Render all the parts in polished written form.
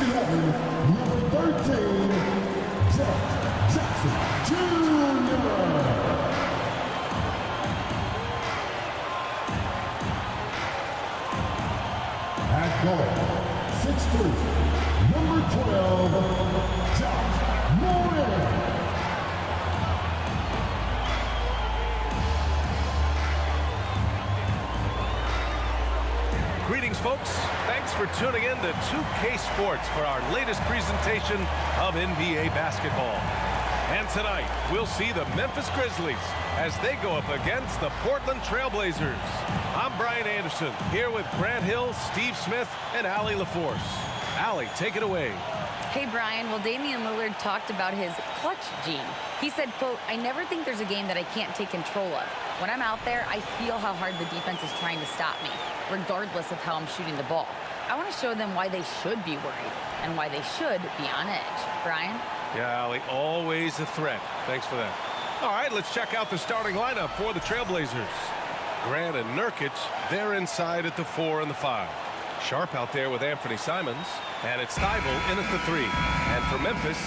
Number 13, Jackson Jr. At guard, 6'3", number 12, Josh Morris. Greetings, folks. Thanks for tuning in to 2K Sports for our latest presentation of NBA basketball. And tonight, we'll see the Memphis Grizzlies as they go up against the Portland Trail Blazers. I'm Brian Anderson, here with Grant Hill, Steve Smith, and Allie LaForce. Allie, take it away. Hey, Brian. Well, Damian Lillard talked about his clutch gene. He said, quote, "I never think there's a game that I can't take control of. When I'm out there, I feel how hard the defense is trying to stop me, regardless of how I'm shooting the ball. I want to show them why they should be worried and why they should be on edge." Brian? Yeah, Allie, always a threat. Thanks for that. All right, let's check out the starting lineup for the Trailblazers. Grant and Nurkic, they're inside at the 4 and the 5. Sharp out there with Anthony Simons. And it's Thybulle in at the 3. And for Memphis,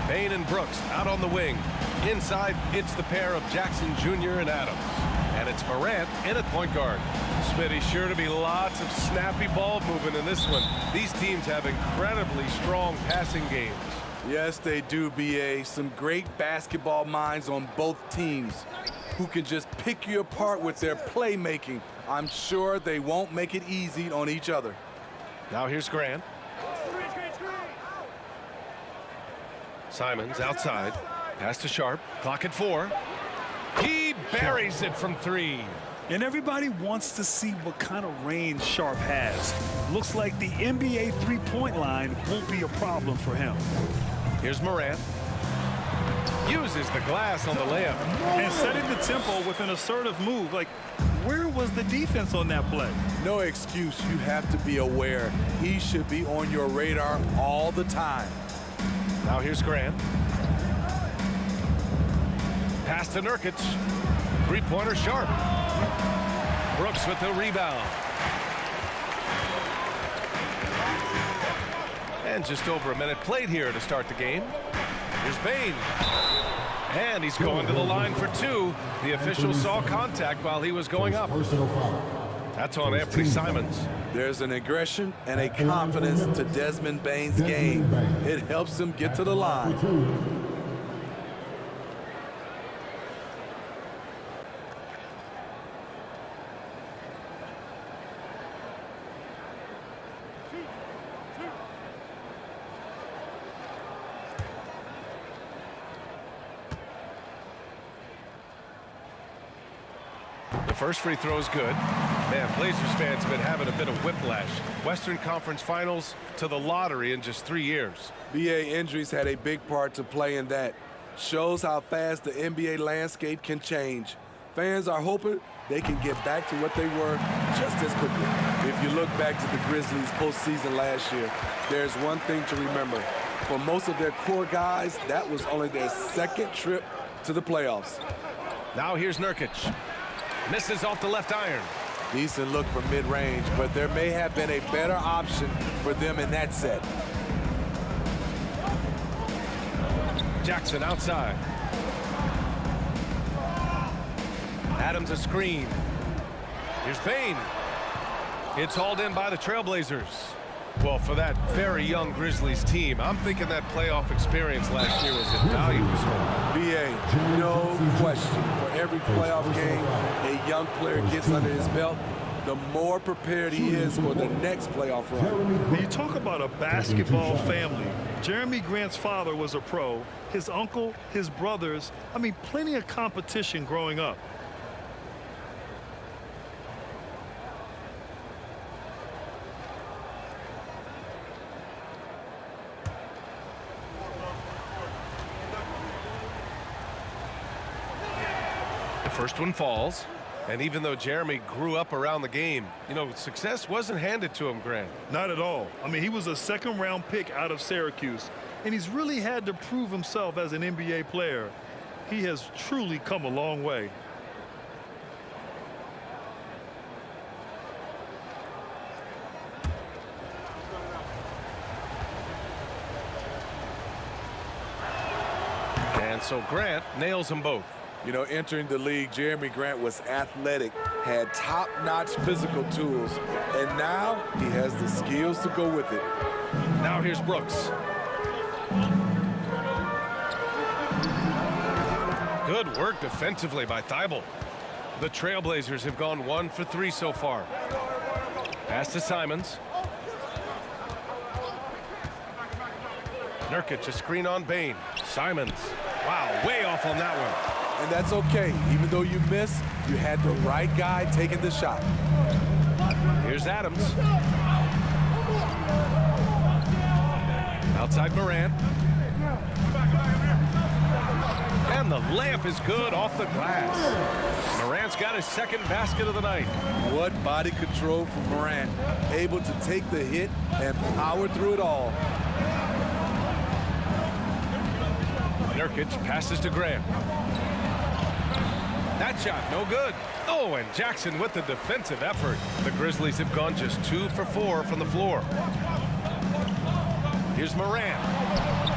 Bane and Brooks out on the wing. Inside, it's the pair of Jackson Jr. and Adams. And it's Morant in at point guard. Smitty, sure to be lots of snappy ball movement in this one. These teams have incredibly strong passing games. Yes, they do, B.A. Some great basketball minds on both teams who can just pick you apart with their playmaking. I'm sure they won't make it easy on each other. Now here's Grant. Simons outside. Pass to Sharp. Clock at 4. He buries it from 3. And everybody wants to see what kind of range Sharp has. Looks like the NBA three-point line won't be a problem for him. Here's Morant. Uses the glass on the layup. And setting the tempo with an assertive move. Like, where was the defense on that play? No excuse. You have to be aware. He should be on your radar all the time. Now here's Grant. Pass to Nurkic. Three-pointer Sharp. Brooks with the rebound. And just over a minute played here to start the game. Here's Bane. And he's going to the line for 2. The official saw contact while he was going up. That's on Anthony Simons. There's an aggression and a confidence to Desmond Bane's game. It helps him get to the line. The first free throw is good. Man, Blazers fans have been having a bit of whiplash. Western Conference Finals to the lottery in just 3 years. BA injuries had a big part to play in that. Shows how fast the NBA landscape can change. Fans are hoping they can get back to what they were just as quickly. If you look back to the Grizzlies postseason last year, there's one thing to remember. For most of their core guys, that was only their second trip to the playoffs. Now here's Nurkic. Misses off the left iron. Decent look from mid-range, but there may have been a better option for them in that set. Jackson outside. Adams a screen. Here's Bane. It's hauled in by the Trailblazers. Well, for that very young Grizzlies team, I'm thinking that playoff experience last year was invaluable. BA, no question. For every playoff game a young player gets under his belt, the more prepared he is for the next playoff run. When you talk about a basketball family, Jeremy Grant's father was a pro, his uncle, his brothers, I mean, plenty of competition growing up. First one falls, and even though Jeremy grew up around the game, you know, success wasn't handed to him, Grant. Not at all. I mean, he was a second-round pick out of Syracuse, and he's really had to prove himself as an NBA player. He has truly come a long way. And so Grant nails them both. You know, entering the league, Jeremy Grant was athletic, had top-notch physical tools, and now he has the skills to go with it. Now here's Brooks. Good work defensively by Thibault. The Trailblazers have gone 1 for 3 so far. Pass to Simons. Nurkic, a screen on Bane. Simons. Wow, way off on that one. And that's okay. Even though you miss, you had the right guy taking the shot. Here's Adams. Outside Morant. And the layup is good off the glass. Morant's got his second basket of the night. What body control from Morant. Able to take the hit and power through it all. Nurkic passes to Grant. That shot, no good. Oh, and Jackson with the defensive effort. The Grizzlies have gone just 2 for 4 from the floor. Here's Morant.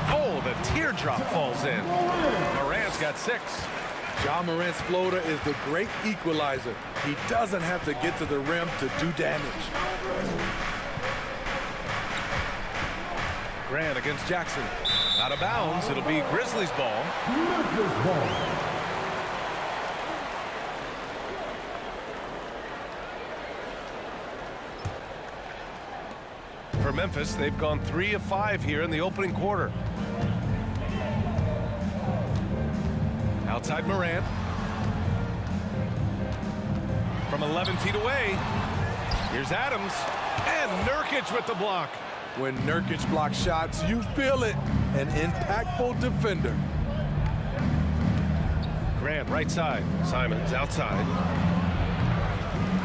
Oh, the teardrop falls in. Morant's got 6. Ja Morant's floater is the great equalizer. He doesn't have to get to the rim to do damage. Grant against Jackson. Out of bounds. It'll be Grizzlies ball. Memphis ball. For Memphis, they've gone 3 of 5 here in the opening quarter. Outside Morant. From 11 feet away. Here's Adams. And Nurkic with the block. When Nurkic blocks shots, you feel it. An impactful defender. Grant right side. Simons outside.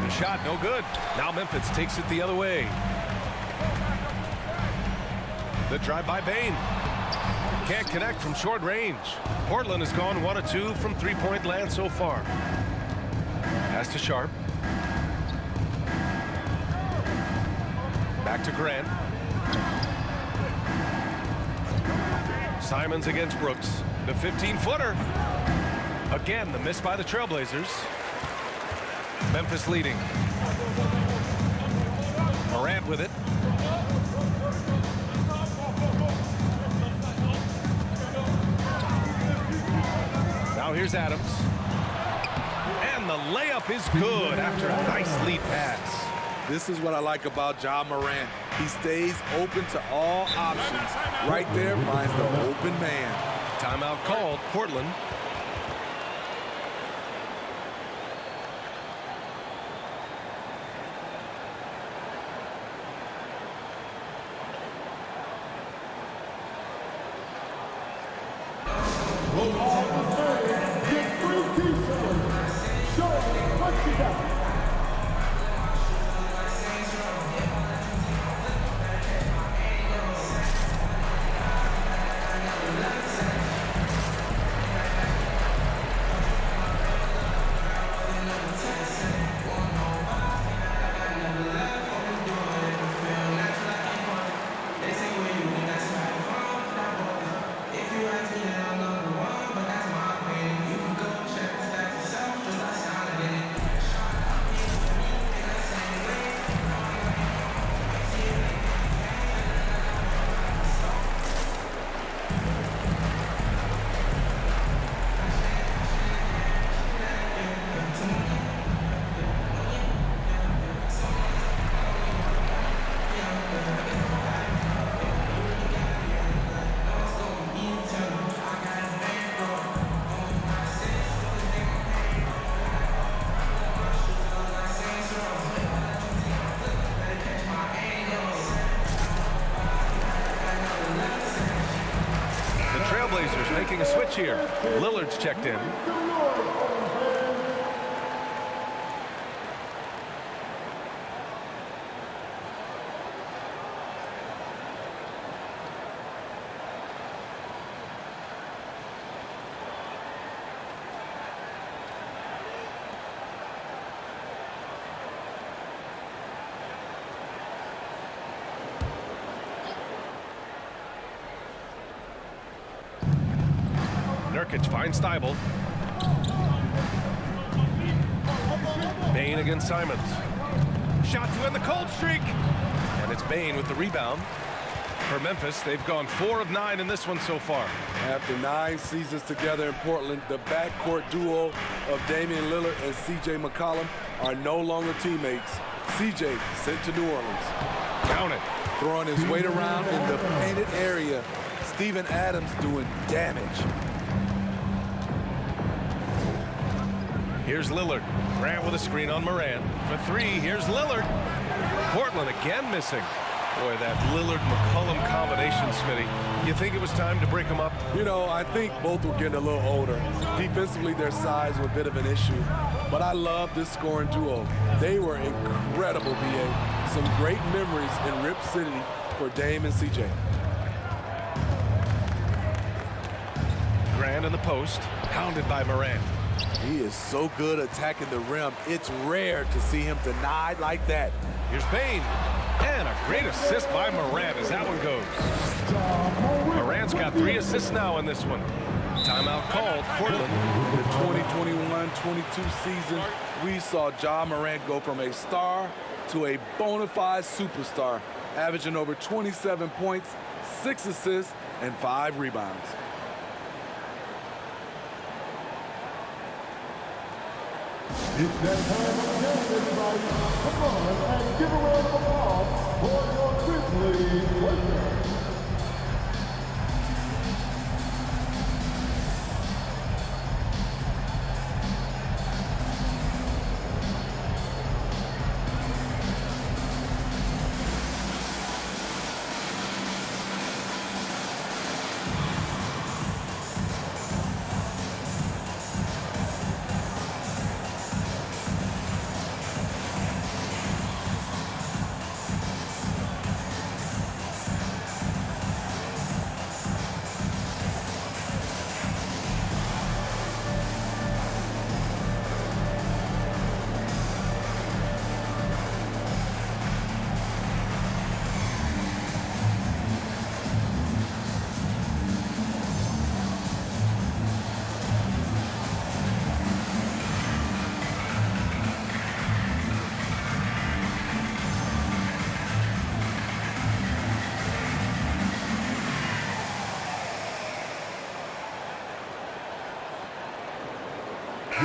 The shot no good. Now Memphis takes it the other way. The drive by Bane. Can't connect from short range. Portland has gone 1 of 2 from three-point land so far. Pass to Sharp. Back to Grant. Simons against Brooks. The 15-footer. Again, the miss by the Trailblazers. Memphis leading. Morant with it. Now here's Adams. And the layup is good after a nice lead pass. This is what I like about Ja Morant. He stays open to all options. Right there finds the open man. Timeout called, Portland. Get 3 t-shirts. Show us what you got. Trailblazers making a switch here. Lillard's checked in. Nurkic finds Thibault. Bane against Simons. Shot to end the cold streak. And it's Bane with the rebound. For Memphis, they've gone 4 of 9 in this one so far. After 9 seasons together in Portland, the backcourt duo of Damian Lillard and C.J. McCollum are no longer teammates. C.J. sent to New Orleans. Count it. Throwing his weight around in the painted area. Steven Adams doing damage. Here's Lillard. Grant with a screen on Moran. For 3, here's Lillard. Portland again missing. Boy, that Lillard-McCollum combination, Smitty. You think it was time to break them up? You know, I think both were getting a little older. Defensively, their size was a bit of an issue. But I love this scoring duo. They were incredible, B.A. Some great memories in Rip City for Dame and C.J. Grant in the post, pounded by Moran. He is so good attacking the rim. It's rare to see him denied like that. Here's Bane. And a great assist by Moran as that one goes. Moran's got 3 assists now in this one. Timeout called. Portland. The 2021-22 season, we saw Ja Morant go from a star to a bona fide superstar, averaging over 27 points, 6 assists, and 5 rebounds. It's that time again, everybody. Come on and give a round of applause for your Grizzlies Blazers.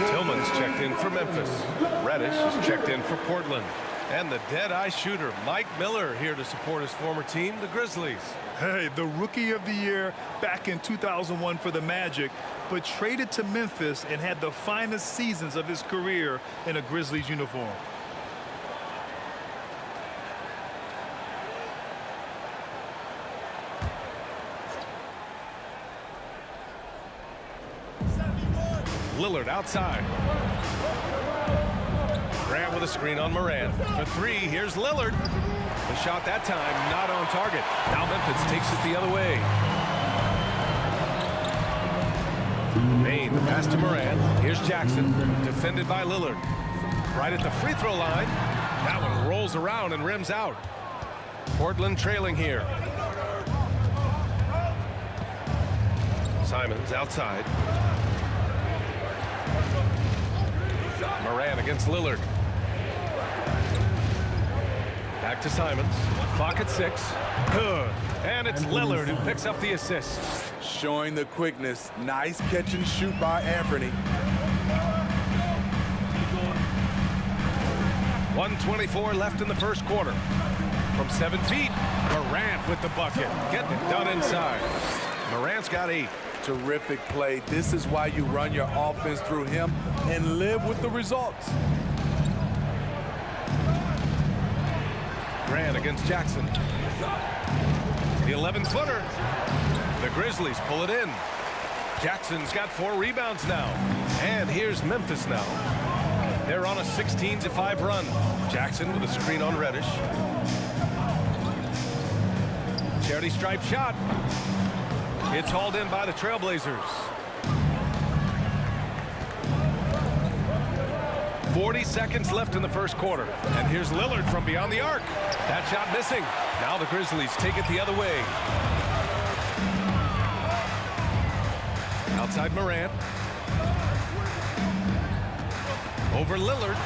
Tillman's checked in for Memphis. Reddish is checked in for Portland. And the dead-eye shooter, Mike Miller, here to support his former team, the Grizzlies. Hey, the Rookie of the Year back in 2001 for the Magic, but traded to Memphis and had the finest seasons of his career in a Grizzlies uniform. Lillard outside. Grant with a screen on Moran. For 3, here's Lillard. The shot that time not on target. Now Memphis takes it the other way. Bane, the pass to Moran. Here's Jackson, defended by Lillard. Right at the free throw line. That one rolls around and rims out. Portland trailing here. Simons outside. Moran against Lillard. Back to Simons. Clock at 6. Good. And it's Lillard who picks up the assist. Showing the quickness. Nice catch and shoot by Anthony. 1:24 left in the first quarter. From 7 feet, Morant with the bucket. Getting it done inside. Morant's got 8. Terrific play. This is why you run your offense through him and live with the results. Grant against Jackson. The 11-footer. The Grizzlies pull it in. Jackson's got 4 rebounds now. And here's Memphis now. They're on a 16-5 run. Jackson with a screen on Reddish. Charity stripe shot. It's hauled in by the Trailblazers. 40 seconds left in the first quarter. And here's Lillard from beyond the arc. That shot missing. Now the Grizzlies take it the other way. Outside Morant. Over Lillard.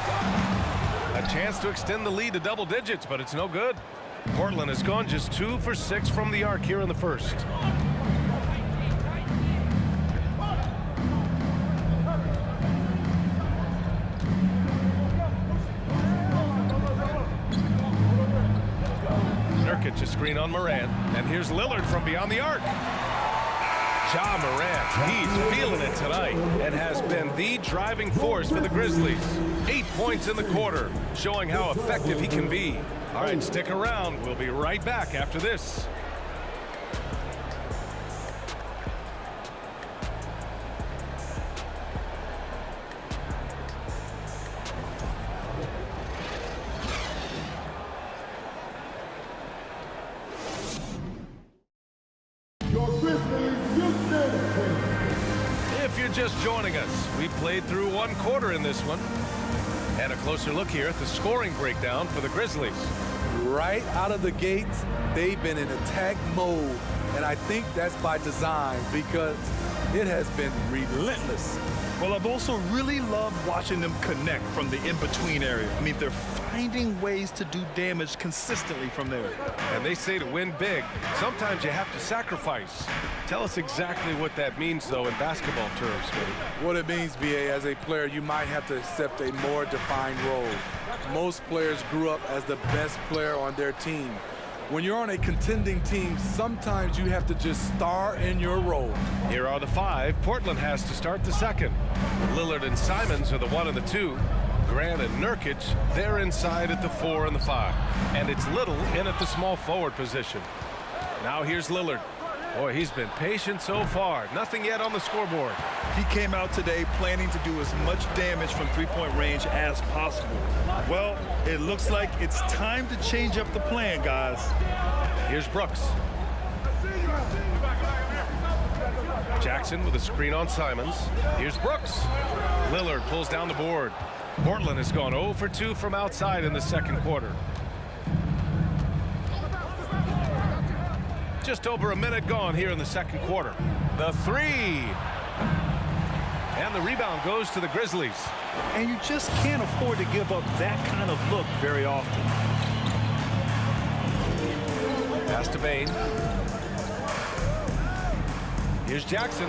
A chance to extend the lead to double digits, but it's no good. Portland has gone just 2 for 6 from the arc here in the first. Nurkic a screen on Morant, and here's Lillard from beyond the arc. Ja Morant, he's feeling it tonight and has been the driving force for the Grizzlies. 8 points in the quarter, showing how effective he can be. All right, stick around. We'll be right back after this. Your Grizzlies Houston Queens. If you're just joining us, we played through 1 quarter in this one. And a closer look here at the scoring breakdown for the Grizzlies. Right out of the gates, they've been in attack mode. And I think that's by design because it has been relentless. Well, I've also really loved watching them connect from the in-between area. I mean, they're finding ways to do damage consistently from there. And they say to win big, sometimes you have to sacrifice. Tell us exactly what that means, though, in basketball terms, Smitty. What it means, BA, as a player, you might have to accept a more defined role. Most players grew up as the best player on their team. When you're on a contending team, sometimes you have to just star in your role. Here are the 5. Portland has to start the second. Lillard and Simons are the 1 and the 2. Grant and Nurkic, they're inside at the 4 and the 5. And it's Little in at the small forward position. Now here's Lillard. Boy, he's been patient so far. Nothing yet on the scoreboard. He came out today planning to do as much damage from three-point range as possible. Well, it looks like it's time to change up the plan, guys. Here's Brooks. Jackson with a screen on Simons. Here's Brooks. Lillard pulls down the board. Portland has gone 0 for 2 from outside in the second quarter. Just over a minute gone here in the second quarter. The 3. And the rebound goes to the Grizzlies. And you just can't afford to give up that kind of look very often. Pass to Bane. Here's Jackson.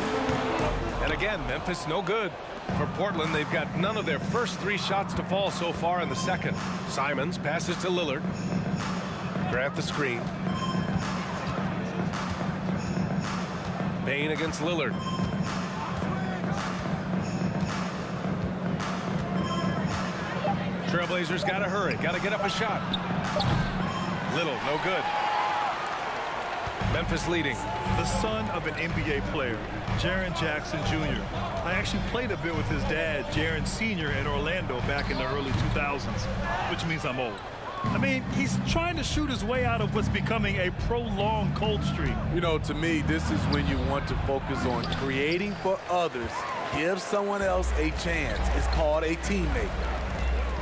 And again, Memphis no good. For Portland, they've got none of their first 3 shots to fall so far in the second. Simons passes to Lillard. Grant the screen. Bane against Lillard. Trailblazers got to hurry. Got to get up a shot. Little, no good. Memphis leading. The son of an NBA player, Jaren Jackson Jr. I actually played a bit with his dad, Jaren Sr. in Orlando back in the early 2000s, which means I'm old. I mean, he's trying to shoot his way out of what's becoming a prolonged cold streak. You know, to me, this is when you want to focus on creating for others. Give someone else a chance. It's called a teammate.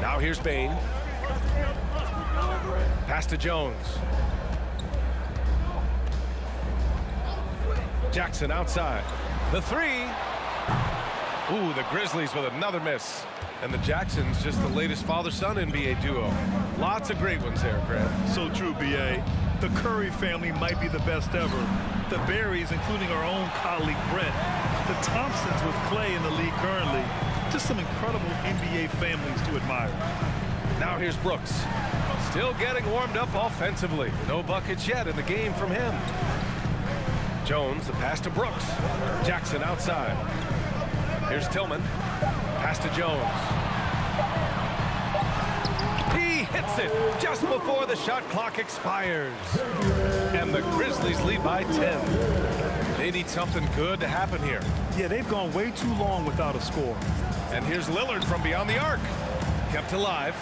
Now here's Bane. Pass to Jones. Jackson outside. The 3. Ooh, the Grizzlies with another miss. And the Jacksons just the latest father-son NBA duo. Lots of great ones there, Grant. So true, B.A. The Curry family might be the best ever. The Berries, including our own colleague Brent. The Thompsons with Clay in the league currently. Just some incredible NBA families to admire. Now here's Brooks. Still getting warmed up offensively. No buckets yet in the game from him. Jones, the pass to Brooks. Jackson outside. Here's Tillman. Pass to Jones. He hits it just before the shot clock expires. And the Grizzlies lead by 10. They need something good to happen here. Yeah, they've gone way too long without a score. And here's Lillard from beyond the arc. Kept alive.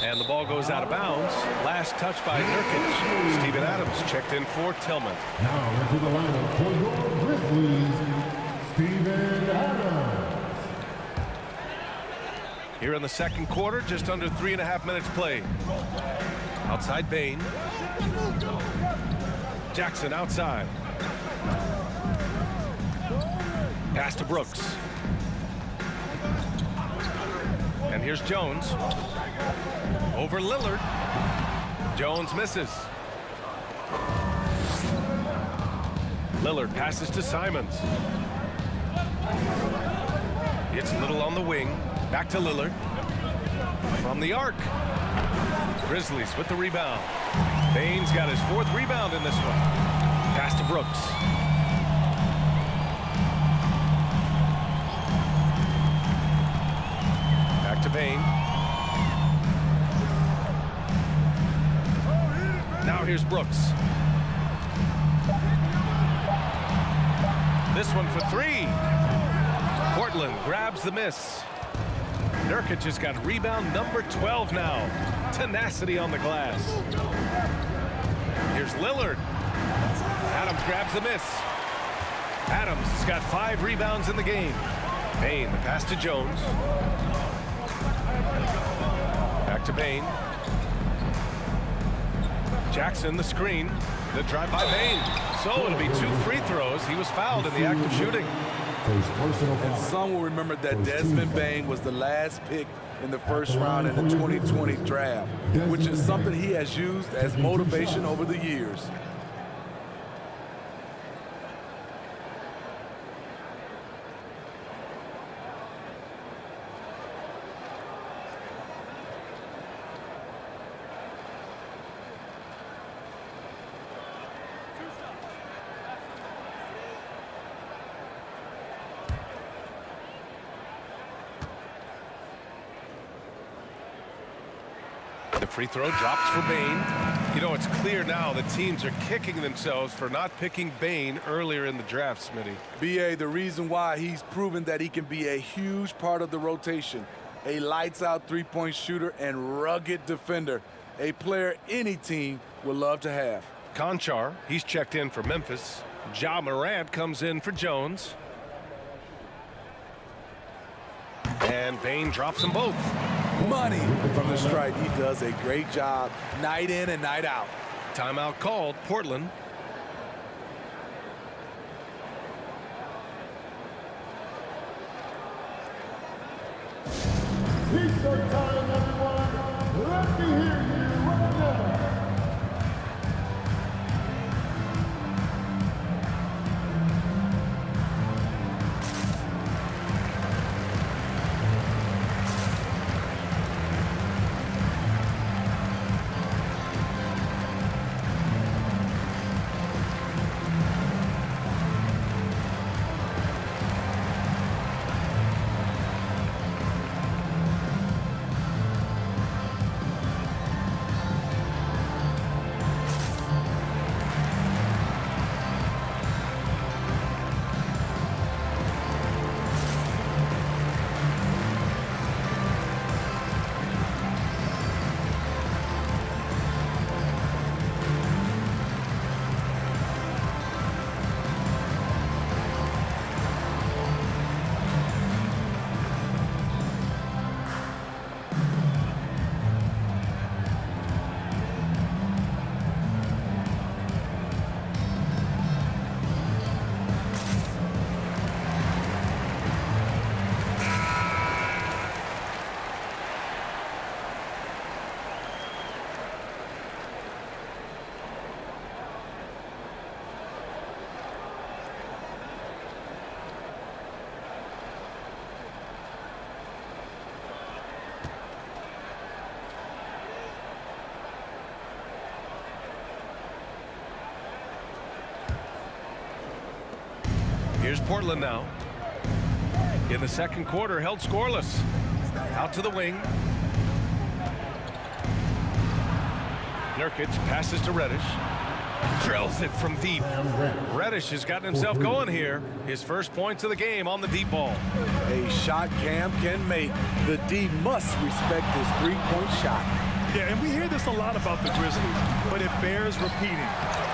And the ball goes out of bounds. Last touch by Nurkic. Steven Adams checked in for Tillman. Now into the lineup for your Grizzlies, Steven Adams. Here in the second quarter, just under 3.5 minutes played. Outside Bane. Jackson outside. Pass to Brooks. And here's Jones. Over Lillard. Jones misses. Lillard passes to Simons. It's Little on the wing. Back to Lillard. From the arc. Grizzlies with the rebound. Bane's got his 4th rebound in this one. Pass to Brooks. Back to Bane. Now here's Brooks. This one for 3. Portland grabs the miss. Nurkic has got rebound number 12 now. Tenacity on the glass. Here's Lillard. Adams grabs the miss. Adams has got 5 rebounds in the game. Bane, the pass to Jones. Back to Bane. Jackson, the screen. The drive by Bane. So it'll be 2 free throws. He was fouled in the act of shooting. And some will remember that Desmond Bane was the last pick in the first round in the 2020 draft, which is something he has used as motivation over the years. The free throw drops for Bane. You know, it's clear now the teams are kicking themselves for not picking Bane earlier in the draft, Smitty. B.A., the reason why he's proven that he can be a huge part of the rotation, a lights-out three-point shooter and rugged defender, a player any team would love to have. Conchar, he's checked in for Memphis. Ja Morant comes in for Jones. And Bane drops them both. Money from the stripe. He does a great job night in and night out. Timeout called, Portland. T-shirt time, everyone. Let me hear you right now. Here's Portland now. In the second quarter, held scoreless. Out to the wing. Nurkic passes to Reddish. Drills it from deep. Reddish has gotten himself going here. His first points of the game on the deep ball. A shot Cam can make. The D must respect his three-point shot. Yeah, and we hear this a lot about the Grizzlies, but it bears repeating.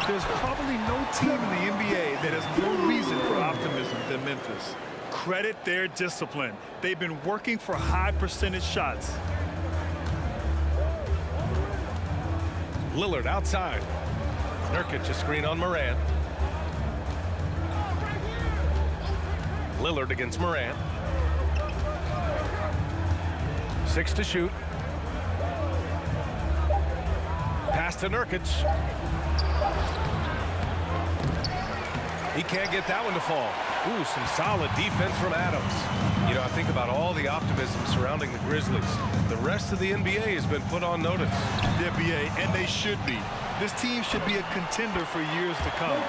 There's probably no team in the NBA that has more reason for optimism than Memphis. Credit their discipline. They've been working for high percentage shots. Lillard outside. Nurkic a screen on Morant. Lillard against Morant. 6 to shoot. Pass to Nurkic. He can't get that one to fall. Ooh, some solid defense from Adams. You know, I think about all the optimism surrounding the Grizzlies. The rest of the NBA has been put on notice. The NBA, and they should be. This team should be a contender for years to come.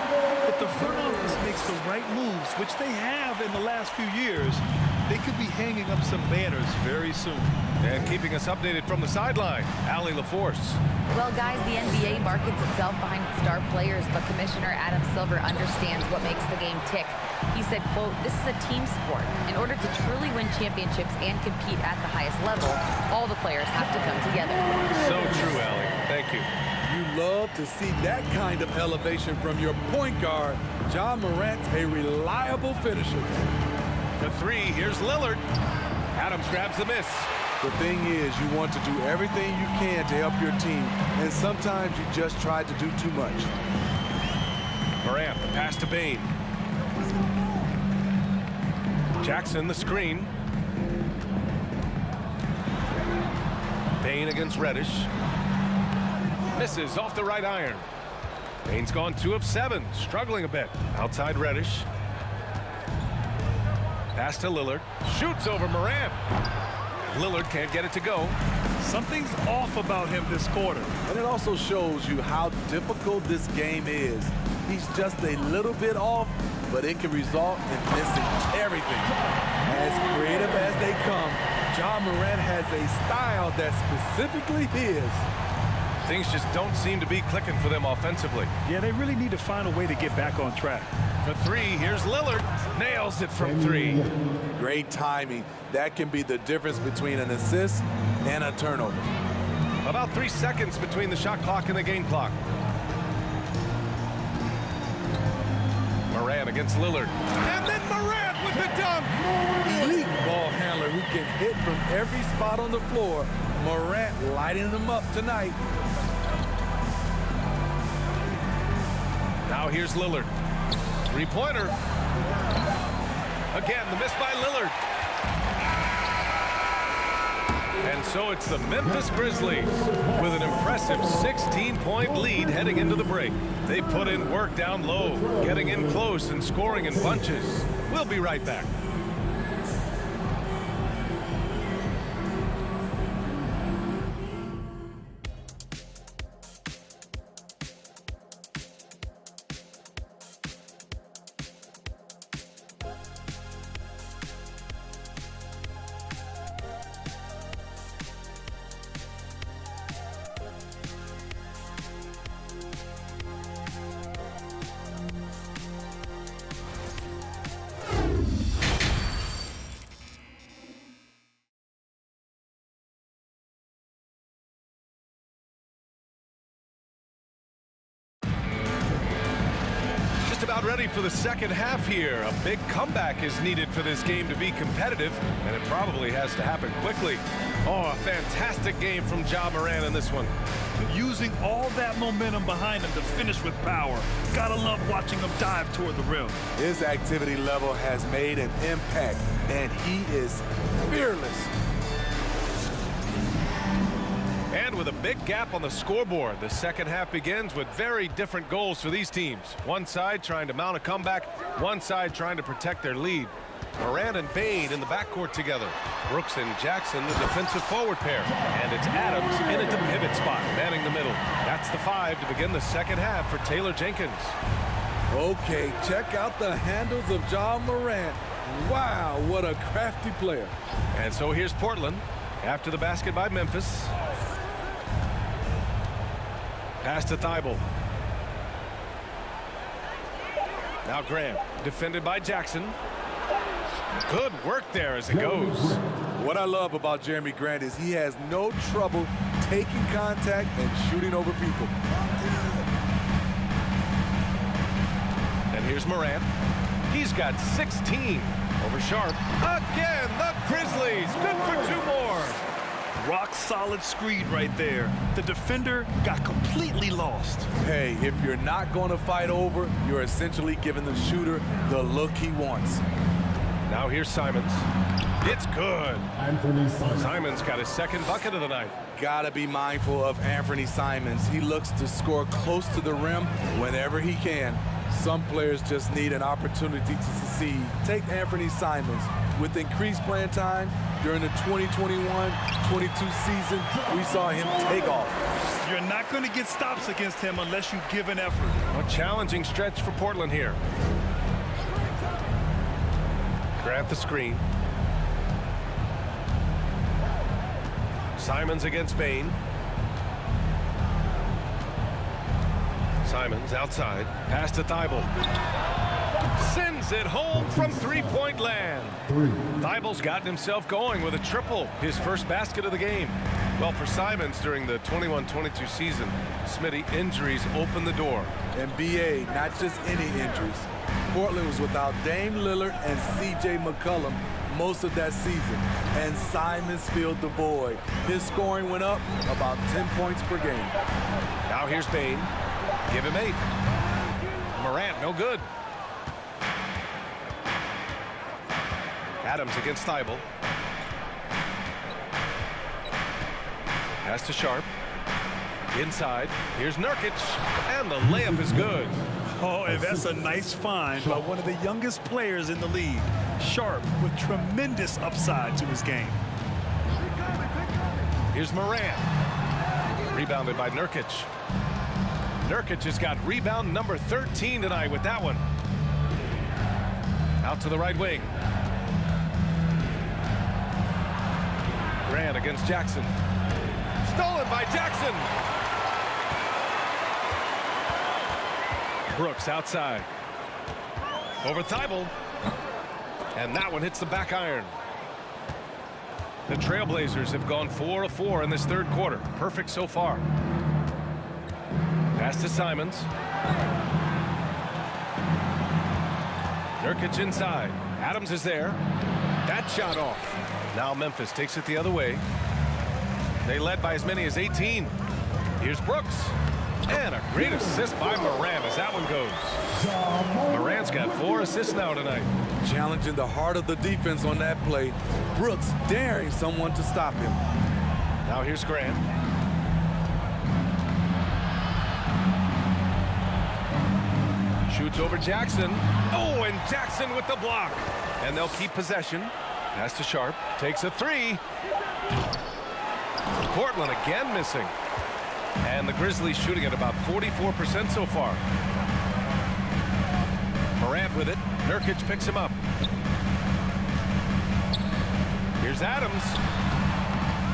If the front office makes the right moves, which they have in the last few years, they could be hanging up some banners very soon. And keeping us updated from the sideline, Allie LaForce. Well, guys, the NBA markets itself behind star players, but Commissioner Adam Silver understands what makes the game tick. He said, quote, "This is a team sport. In order to truly win championships and compete at the highest level, all the players have to come together." So true, Allie. Thank you. You love to see that kind of elevation from your point guard. Ja Morant's a reliable finisher. For 3, here's Lillard. Adams grabs the miss. The thing is, you want to do everything you can to help your team, and sometimes you just try to do too much. Morant, the pass to Bane. Jackson, the screen. Bane against Reddish. Misses off the right iron. Bane's gone 2 of 7, struggling a bit. Outside Reddish. Pass to Lillard. Shoots over Morant. Lillard can't get it to go. Something's off about him this quarter. And it also shows you how difficult this game is. He's just a little bit off, but it can result in missing everything. As creative as they come, Ja Morant has a style that's specifically his. Things just don't seem to be clicking for them offensively. Yeah, they really need to find a way to get back on track. For 3, here's Lillard. Nails it from 3. Great timing. That can be the difference between an assist and a turnover. About 3 seconds between the shot clock and the game clock. Morant against Lillard. And then Morant with the dunk. Elite ball handler who can hit from every spot on the floor. Morant lighting them up tonight. Now here's Lillard. 3-pointer. Again, the miss by Lillard. And so it's the Memphis Grizzlies with an impressive 16-point lead heading into the break. They put in work down low, getting in close and scoring in bunches. We'll be right back. About ready for the second half here. A big comeback is needed for this game to be competitive, and it probably has to happen quickly. Oh, a fantastic game from Ja Morant in this one. Using all that momentum behind him to finish with power. Gotta love watching him dive toward the rim. His activity level has made an impact, and he is fearless. And with a big gap on the scoreboard, the second half begins with very different goals for these teams. One side trying to mount a comeback, one side trying to protect their lead. Morant and Bane in the backcourt together. Brooks and Jackson, the defensive forward pair. And it's Adams in at the pivot spot, manning the middle. That's the 5 to begin the second half for Taylor Jenkins. Okay, check out the handles of Ja Morant. Wow, what a crafty player. And so here's Portland after the basket by Memphis. Pass to Thibault. Now Graham, defended by Jackson. Good work there as it goes. What I love about Jeremy Grant is he has no trouble taking contact and shooting over people. And here's Morant. He's got 16 over Sharp. Again, the Grizzlies. Good for 2 more. Rock solid screen right there. The defender got completely lost. Hey, if you're not going to fight over, you're essentially giving the shooter the look he wants. Now here's Simons. It's good. Anthony Simons. Simons got his second bucket of the night. Gotta be mindful of Anthony Simons. He looks to score close to the rim whenever he can. Some players just need an opportunity to succeed. Take Anthony Simons. With increased playing time during the 2021-22 season, we saw him take off. You're not going to get stops against him unless you give an effort. A challenging stretch for Portland here. Grant the screen. Simons against Bain. Simons outside. Pass to Thibault. Sends it home from three-point land. Thibault's gotten himself going with a triple, his first basket of the game. Well, for Simons during the 21-22 season, Smitty, injuries opened the door. And BA, not just any injuries. Portland was without Dame Lillard and CJ McCollum most of that season, and Simons filled the void. His scoring went up about 10 points per game. Now here's Bain. Give him 8. Morant, no good. Adams against Thibault. Pass to Sharp. Inside. Here's Nurkic. And the layup is good. Oh, and that's a nice find by one of the youngest players in the league. Sharp with tremendous upside to his game. Here's Morant. Rebounded by Nurkic. Nurkic has got rebound number 13 tonight with that one. Out to the right wing. Grant against Jackson. Stolen by Jackson. Brooks outside. Over Thibault. And that one hits the back iron. The Trailblazers have gone 4 of 4 in this third quarter. Perfect so far. Pass to Simons. Nurkic inside. Adams is there. That shot off. Now Memphis takes it the other way. They led by as many as 18. Here's Brooks. And a great assist by Morant as that one goes. Morant's got 4 assists now tonight. Challenging the heart of the defense on that play. Brooks daring someone to stop him. Now here's Grant. Shoots over Jackson. Oh, and Jackson with the block. And they'll keep possession. Pass to Sharp. Takes a 3. Portland again missing. And the Grizzlies shooting at about 44% so far. Morant with it. Nurkic picks him up. Here's Adams.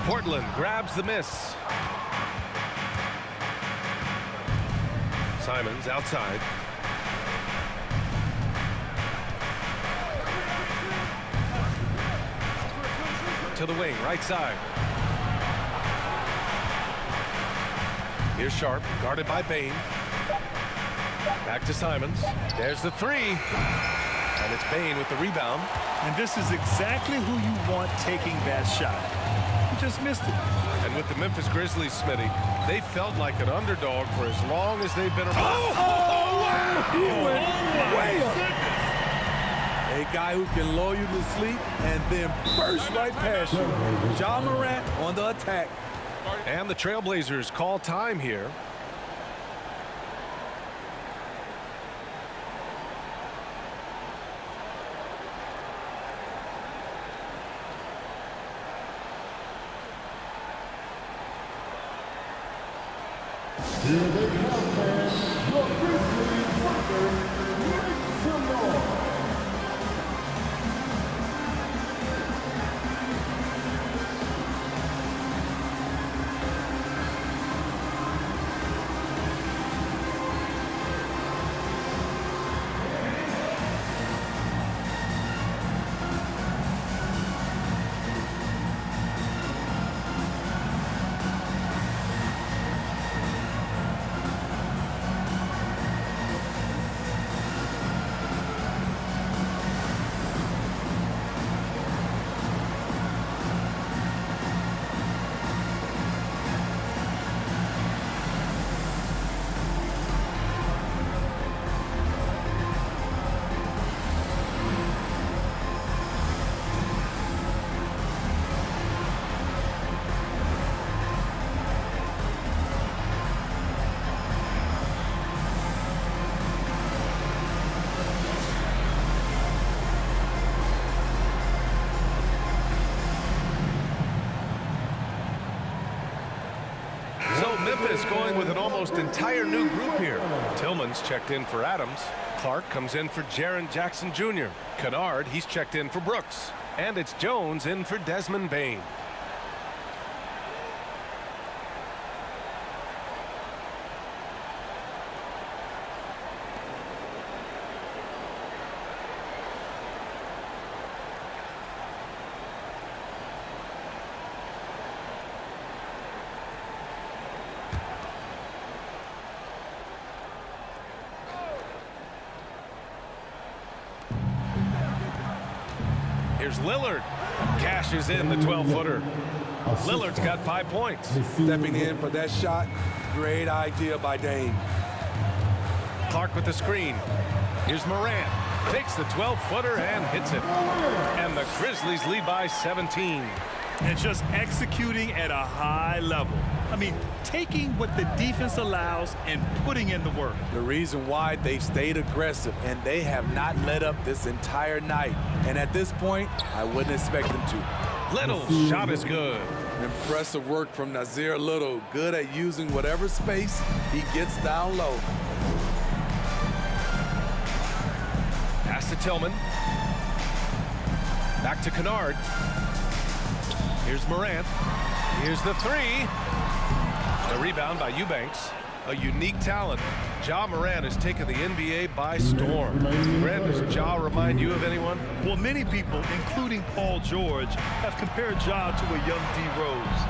Portland grabs the miss. Simons outside. To the wing, right side. Here's Sharp, guarded by Bain. Back to Simons. There's the 3. And it's Bain with the rebound. And this is exactly who you want taking that shot. He just missed it. And with the Memphis Grizzlies, Smitty, they felt like an underdog for as long as they've been around. He went way up. A guy who can lull you to sleep and then burst right past you. Ja Morant on the attack. And the Trailblazers call time here. Here they come, man. Your Grizzlies worker, make some noise. Memphis going with an almost entire new group here. Tillman's checked in for Adams. Clark comes in for Jaren Jackson Jr. Kennard, he's checked in for Brooks. And it's Jones in for Desmond Bane. Here's Lillard. Cashes in the 12-footer. Lillard's got 5 points. Stepping in for that shot. Great idea by Dame. Clark with the screen. Here's Morant. Takes the 12-footer and hits it. And the Grizzlies lead by 17. And just executing at a high level. I mean, taking what the defense allows and putting in the work. The reason why they've stayed aggressive and they have not let up this entire night. And at this point, I wouldn't expect them to. Little's shot is good. Impressive work from Nasir Little. Good at using whatever space he gets down low. Pass to Tillman. Back to Kennard. Here's Morant. Here's the three. The rebound by Eubanks. A unique talent. Ja Morant has taken the NBA by storm. Grant, does Ja remind you of anyone? Well, many people, including Paul George, have compared Ja to a young D. Rose.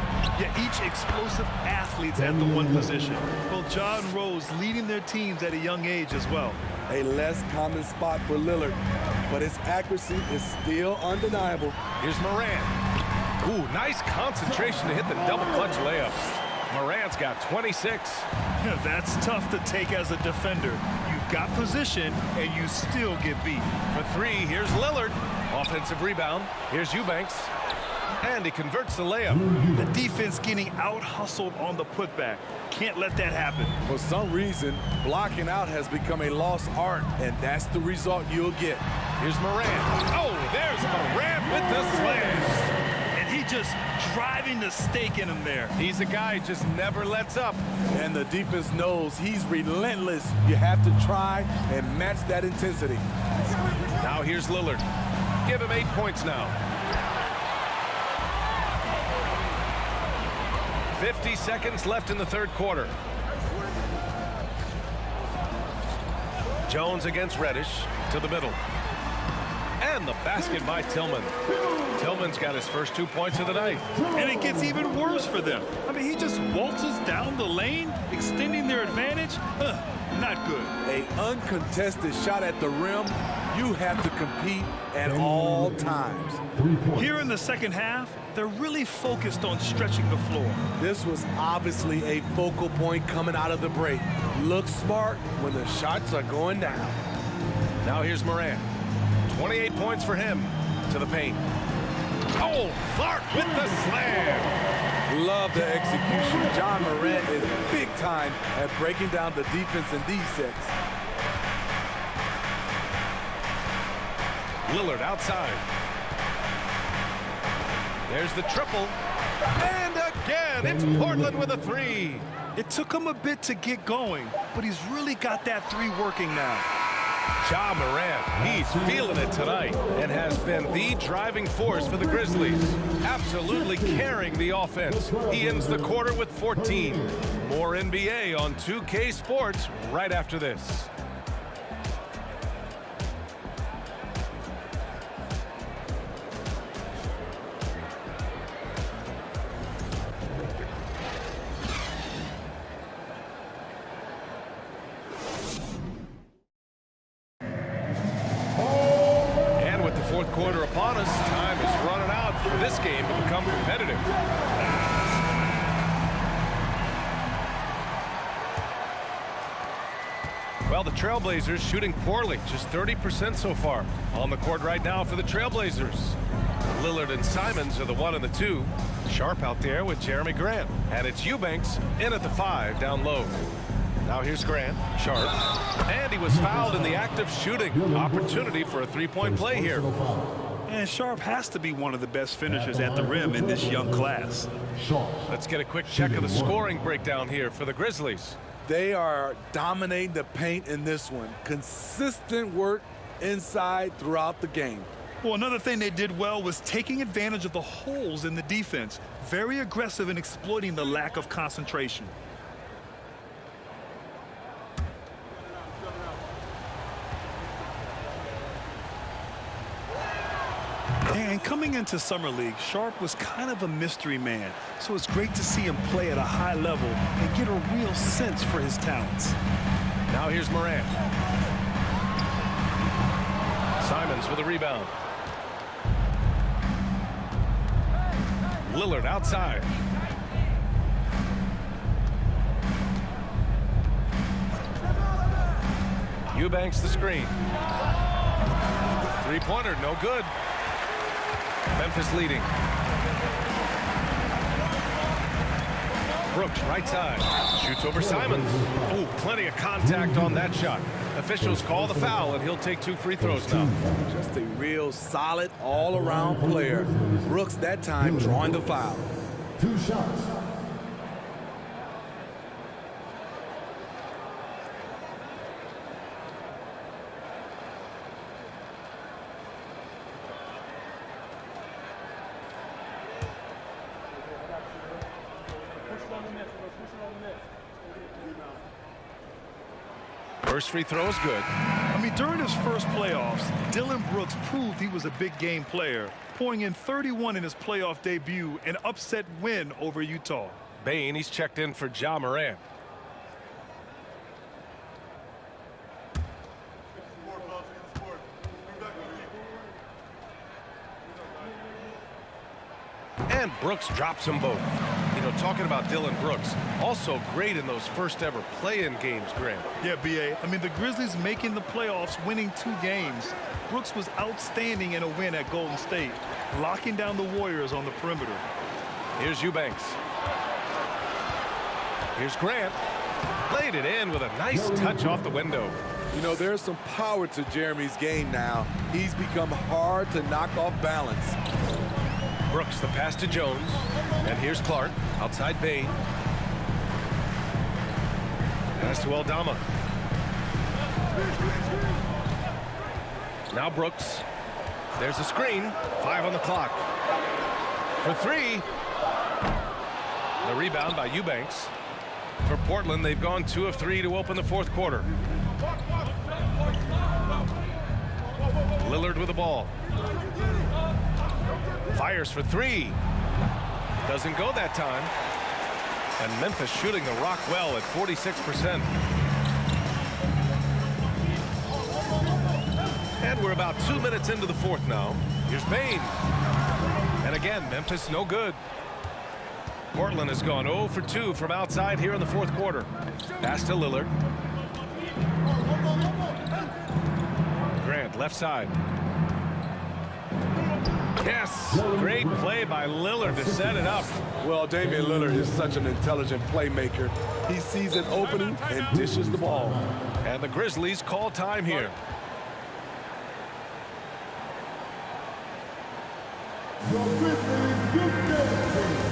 Yet each explosive athlete's at the one position. Well, Ja and Rose leading their teams at a young age as well. A less common spot for Lillard, but his accuracy is still undeniable. Here's Morant. Ooh, nice concentration to hit the double clutch layup. Morant's got 26. That's tough to take as a defender. You've got position, and you still get beat. For three, here's Lillard. Offensive rebound. Here's Eubanks. And he converts the layup. The defense getting out-hustled on the putback. Can't let that happen. For some reason, blocking out has become a lost art, and that's the result you'll get. Here's Morant. Oh, there's Morant with the slam. He just driving the stake in him there. He's a guy who just never lets up. And the defense knows he's relentless. You have to try and match that intensity. Now here's Lillard. Give him 8 points now. 50 seconds left in the third quarter. Jones against Reddish to the middle. And the basket by Tillman. Tillman's got his first 2 points of the night. And it gets even worse for them. I mean, he just waltzes down the lane, extending their advantage. Not good. An uncontested shot at the rim, you have to compete at all times. Here in the second half, they're really focused on stretching the floor. This was obviously a focal point coming out of the break. Look smart when the shots are going down. Now here's Morant. 28 points for him. To the paint. Oh, Clark with the slam. Love the execution. Ja Morant is big time at breaking down the defense in these sets. Lillard outside. There's the triple. And again, it's Portland with a three. It took him a bit to get going, but he's really got that three working now. Ja Morant, he's feeling it tonight and has been the driving force for the Grizzlies. Absolutely carrying the offense. He ends the quarter with 14. More NBA on 2K Sports right after this. Quarter upon us. Time is running out for this game to become competitive. Well, the Trailblazers shooting poorly, just 30% so far. On the court right now for the Trailblazers. Lillard and Simons are the 1 and the 2. Sharp out there with Jeremy Grant. And it's Eubanks in at the 5 down low. Now here's Grant, Sharp, and he was fouled in the act of shooting. Opportunity for a three-point play here. And Sharp has to be one of the best finishers at the rim in this young class. Sharp. Let's get a quick check of the scoring breakdown here for the Grizzlies. They are dominating the paint in this one. Consistent work inside throughout the game. Well, another thing they did well was taking advantage of the holes in the defense. Very aggressive in exploiting the lack of concentration. And coming into Summer League, Sharp was kind of a mystery man. So it's great to see him play at a high level and get a real sense for his talents. Now here's Morant. Simons with a rebound. Lillard outside. Eubanks the screen. Three-pointer, no good. Memphis leading. Brooks, right side. Shoots over Simons. Oh, plenty of contact on that shot. Officials call the foul, and he'll take 2 free throws now. Just a real solid all-around player. Brooks that time drawing the foul. 2 shots. First free throw is good. I mean, during his first playoffs, Dylan Brooks proved he was a big game player, pouring in 31 in his playoff debut, an upset win over Utah. Bane, he's checked in for Ja Morant. And Brooks drops them both. You know, talking about Dylan Brooks, also great in those first ever play-in games, Grant. Yeah, B.A. I mean, the Grizzlies making the playoffs, winning 2 games. Brooks was outstanding in a win at Golden State, locking down the Warriors on the perimeter. Here's Eubanks. Here's Grant. Laid it in with a nice touch off the window. You know, there's some power to Jeremy's game now. He's become hard to knock off balance. Brooks, the pass to Jones. And here's Clark, outside Bane. Pass to Aldama. Now Brooks. There's a screen. 5 on the clock. For 3. The rebound by Eubanks. For Portland, they've gone 2 of 3 to open the 4th quarter. Lillard with the ball. Fires for 3. Doesn't go that time. And Memphis shooting the rock well at 46%. And we're about 2 minutes into the 4th now. Here's Bane. And again, Memphis no good. Portland has gone 0 for 2 from outside here in the 4th quarter. Pass to Lillard. Grant, left side. Yes, great play by Lillard to set it up. Well, Damian Lillard is such an intelligent playmaker. He sees an opening and dishes the ball. And the Grizzlies call time here. The Grizzlies Youth Games.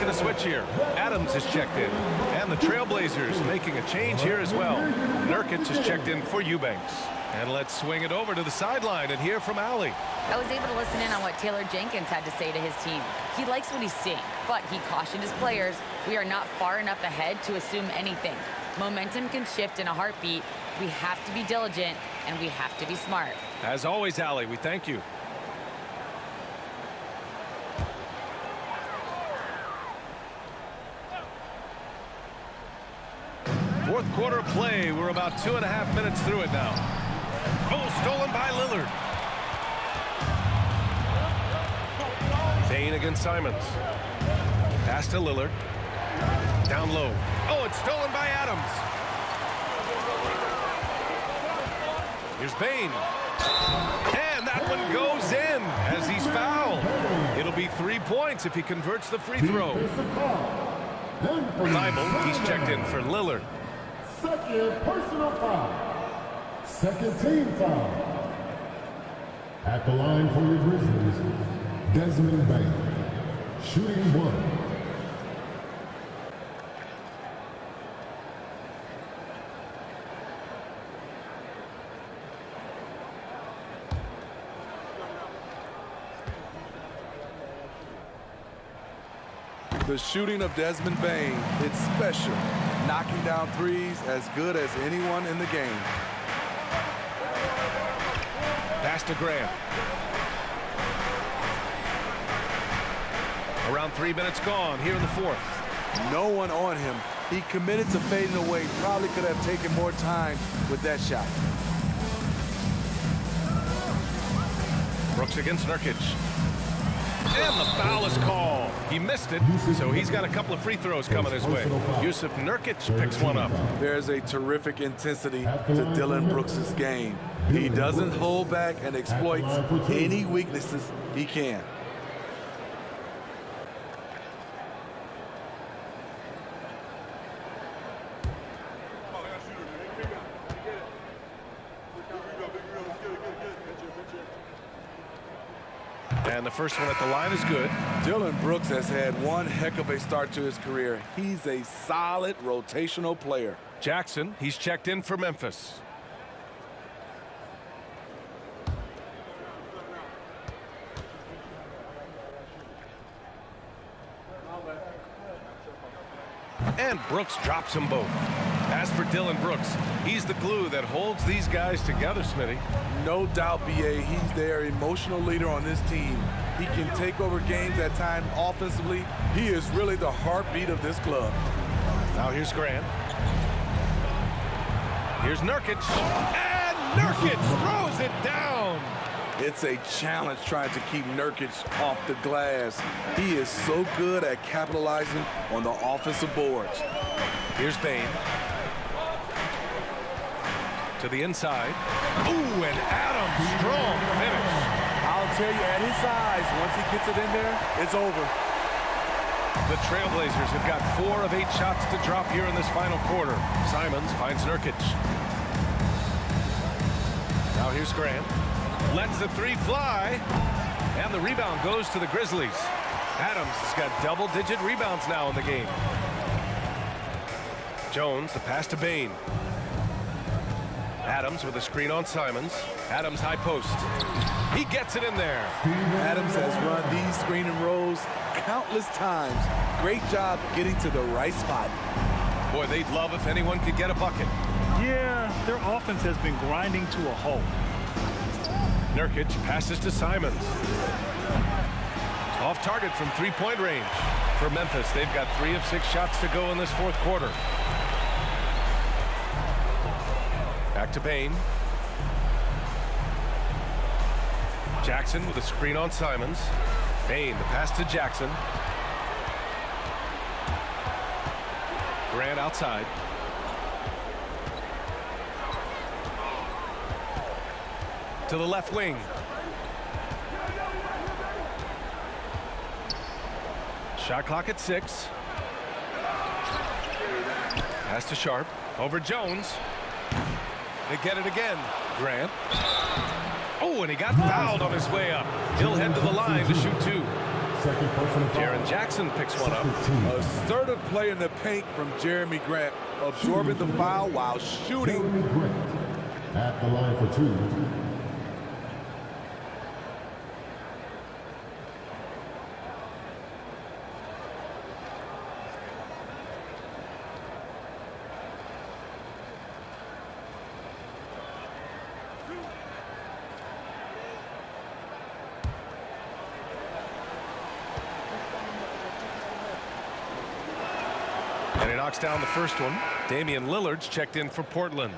a switch here. Adams is checked in. And the Trailblazers making a change here as well. Nurkic is checked in for Eubanks. And let's swing it over to the sideline and hear from Allie. I was able to listen in on what Taylor Jenkins had to say to his team. He likes what he's seeing, but he cautioned his players, we are not far enough ahead to assume anything. Momentum can shift in a heartbeat. We have to be diligent, and we have to be smart. As always, Allie, we thank you. Fourth quarter play. We're about 2.5 minutes through it now. Oh, stolen by Lillard. Bane against Simons. Pass to Lillard. Down low. Oh, it's stolen by Adams. Here's Bane. And that one goes in as he's fouled. It'll be 3 points if he converts the free throw. Thibault, he's checked in for Lillard. Second personal foul. Second team foul. At the line for your Grizzlies, Desmond Bane. Shooting one. The shooting of Desmond Bane, it's special. Knocking down threes as good as anyone in the game. Pass to Graham. Around 3 minutes gone here in the fourth. No one on him. He committed to fading away. Probably could have taken more time with that shot. Brooks against Nurkic. And the foul is called. He missed it, so he's got a couple of free throws coming his way. Yusuf Nurkic picks one up. There's a terrific intensity to Dillon Brooks' game. He doesn't hold back and exploits any weaknesses he can. And the first one at the line is good. Dillon Brooks has had one heck of a start to his career. He's a solid rotational player. Jackson, he's checked in for Memphis. And Brooks drops them both. As for Dillon Brooks, he's the glue that holds these guys together, Smitty. No doubt, B.A., he's their emotional leader on this team. He can take over games at times offensively. He is really the heartbeat of this club. Now here's Grant. Here's Nurkic. And Nurkic throws it down. It's a challenge trying to keep Nurkic off the glass. He is so good at capitalizing on the offensive boards. Here's Bane. To the inside. Ooh, and Adams, strong finish. I'll tell you, at his size, once he gets it in there, it's over. The Trailblazers have got 4 of 8 shots to drop here in this final quarter. Simons finds Nurkic. Now here's Grant. Lets the three fly. And the rebound goes to the Grizzlies. Adams has got double-digit rebounds now in the game. Jones, the pass to Bane. Adams with a screen on Simons. Adams high post. He gets it in there. Adams has run these screen and rolls countless times. Great job getting to the right spot. Boy, they'd love if anyone could get a bucket. Yeah, their offense has been grinding to a halt. Nurkic passes to Simons. Off target from three-point range. For Memphis, they've got 3 of 6 shots to go in this fourth quarter. Back to Bane. Jackson with a screen on Simons. Bane, the pass to Jackson. Grant outside. To the left wing. Shot clock at 6. Pass to Sharp. Over Jones. They get it again. Grant. Oh, and he got fouled on his way up. He'll head to the line to shoot 2. Second personal foul. Jaren Jackson picks one up. Second team. Assertive play in the paint from Jeremy Grant, absorbing the foul while shooting. Jeremy Grant at the line for 2. And he knocks down the first one. Damian Lillard's checked in for Portland.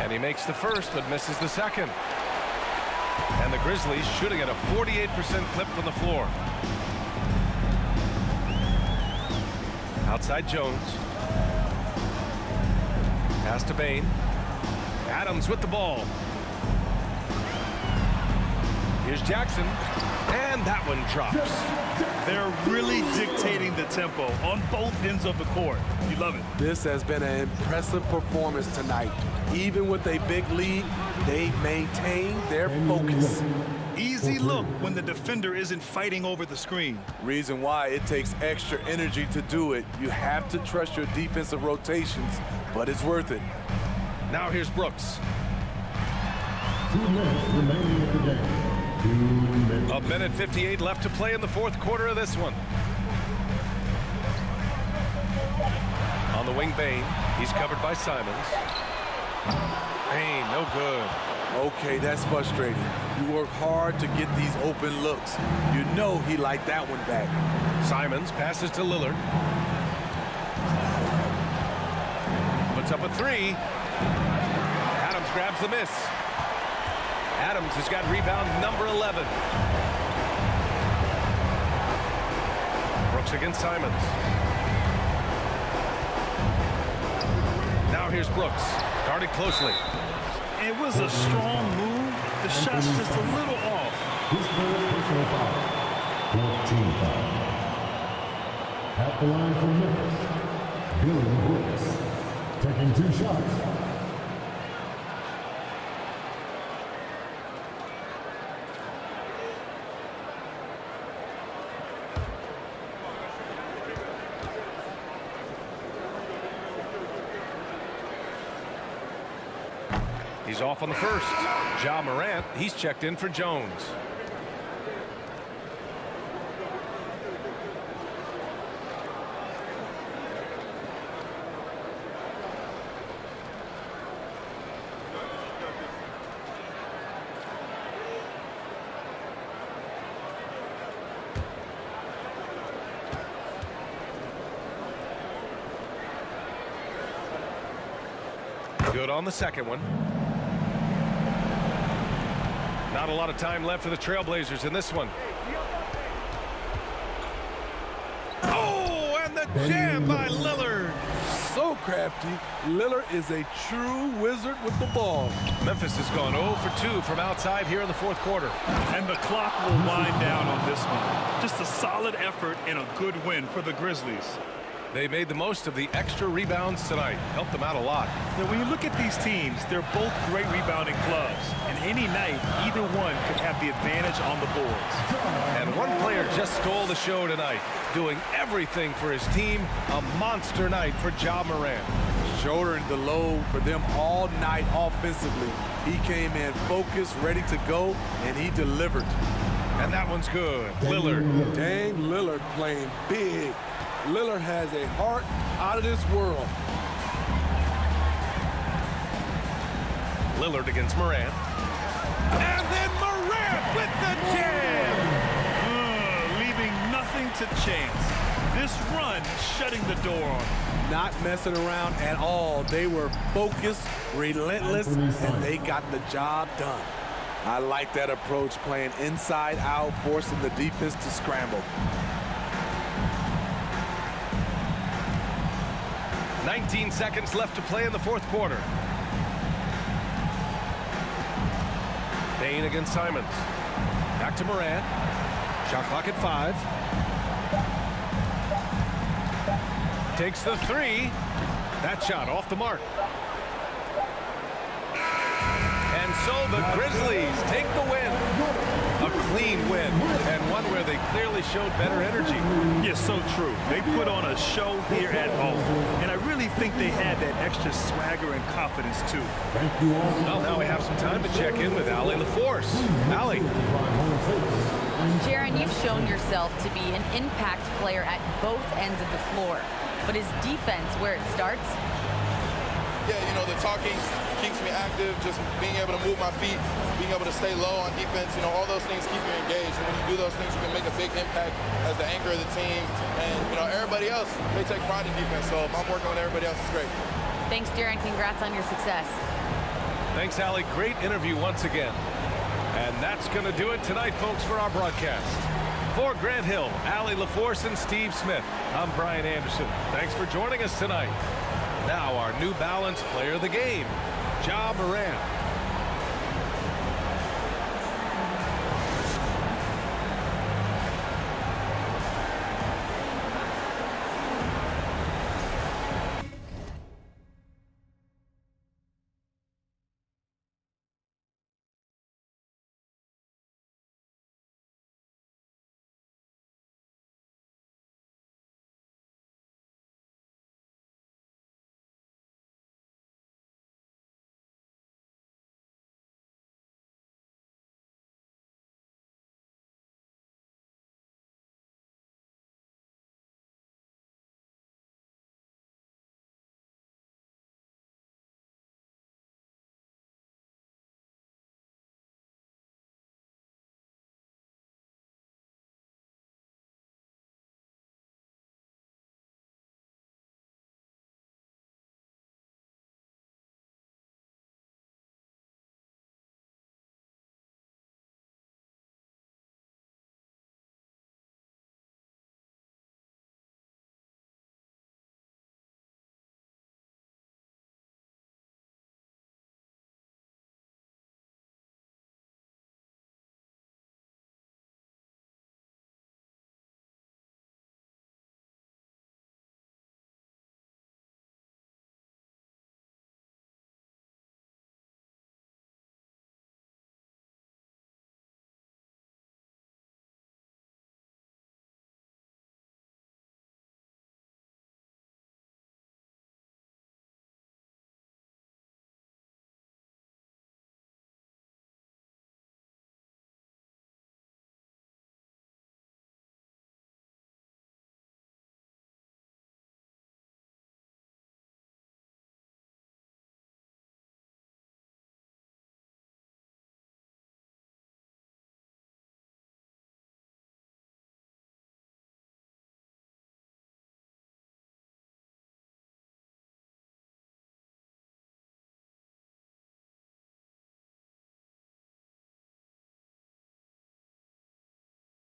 And he makes the first, but misses the second. And the Grizzlies shooting at a 48% clip from the floor. Outside Jones. Pass to Bane. Adams with the ball. Here's Jackson. And that one drops. They're really dictating the tempo on both ends of the court. You love it. This has been an impressive performance tonight. Even with a big lead, they maintain their focus. Easy look when the defender isn't fighting over the screen. Reason why it takes extra energy to do it. You have to trust your defensive rotations, but it's worth it. Now here's Brooks. 2 minutes remaining in the game. 2 minutes. A minute 58 left to play in the fourth quarter of this one. On the wing, Bane. He's covered by Simons. Bane, no good. Okay, that's frustrating. You work hard to get these open looks. You know he liked that one back. Simons passes to Lillard. Puts up a three. Adams grabs the miss. Adams has got rebound number 11. Brooks against Simons. Now here's Brooks, guarded closely. It was a strong move. The shot's just a little off. His first personal foul. 14 foul. At the line for Memphis, Dillon Brooks. Taking 2 shots. He's off on the first. Ja Morant, he's checked in for Jones. Good on the second one. Not a lot of time left for the Trailblazers in this one. Oh, and the jam by Lillard. So crafty. Lillard is a true wizard with the ball. Memphis has gone 0 for 2 from outside here in the fourth quarter. And the clock will wind down on this one. Just a solid effort and a good win for the Grizzlies. They made the most of the extra rebounds tonight. Helped them out a lot. Now, when you look at these teams, they're both great rebounding clubs. And any night, either one could have the advantage on the boards. And one player just stole the show tonight, doing everything for his team. A monster night for Ja Morant. Shouldering the load for them all night offensively. He came in focused, ready to go, and he delivered. And that one's good. Lillard. Dame Lillard playing big. Lillard has a heart out of this world. Lillard against Morant. And then Morant with the jam! Leaving nothing to chance. This run shutting the door on them. Not messing around at all. They were focused, relentless, and they got the job done. I like that approach, playing inside out, forcing the defense to scramble. 19 seconds left to play in the fourth quarter. Bane against Simons. Back to Morant. Shot clock at 5. Takes the 3. That shot off the mark. And so the Grizzlies take the win. A clean win, and one where they clearly showed better energy. Yes, so true. They put on a show here at home, and I really think they had that extra swagger and confidence, too. Thank you all. Well, now we have some time to check in with Allie LaForce. Allie. Jaren, you've shown yourself to be an impact player at both ends of the floor. But is defense where it starts? Yeah, you know, the talking keeps me active, just being able to move my feet, being able to stay low on defense, you know, all those things keep you engaged. And when you do those things, you can make a big impact as the anchor of the team. And, you know, everybody else, they take pride in defense. So if I'm working with everybody else, it's great. Thanks, Jaren. Congrats on your success. Thanks, Allie. Great interview once again. And that's going to do it tonight, folks, for our broadcast. For Grant Hill, Allie LaForce, and Steve Smith, I'm Brian Anderson. Thanks for joining us tonight. Now our New Balance player of the game, Ja Morant.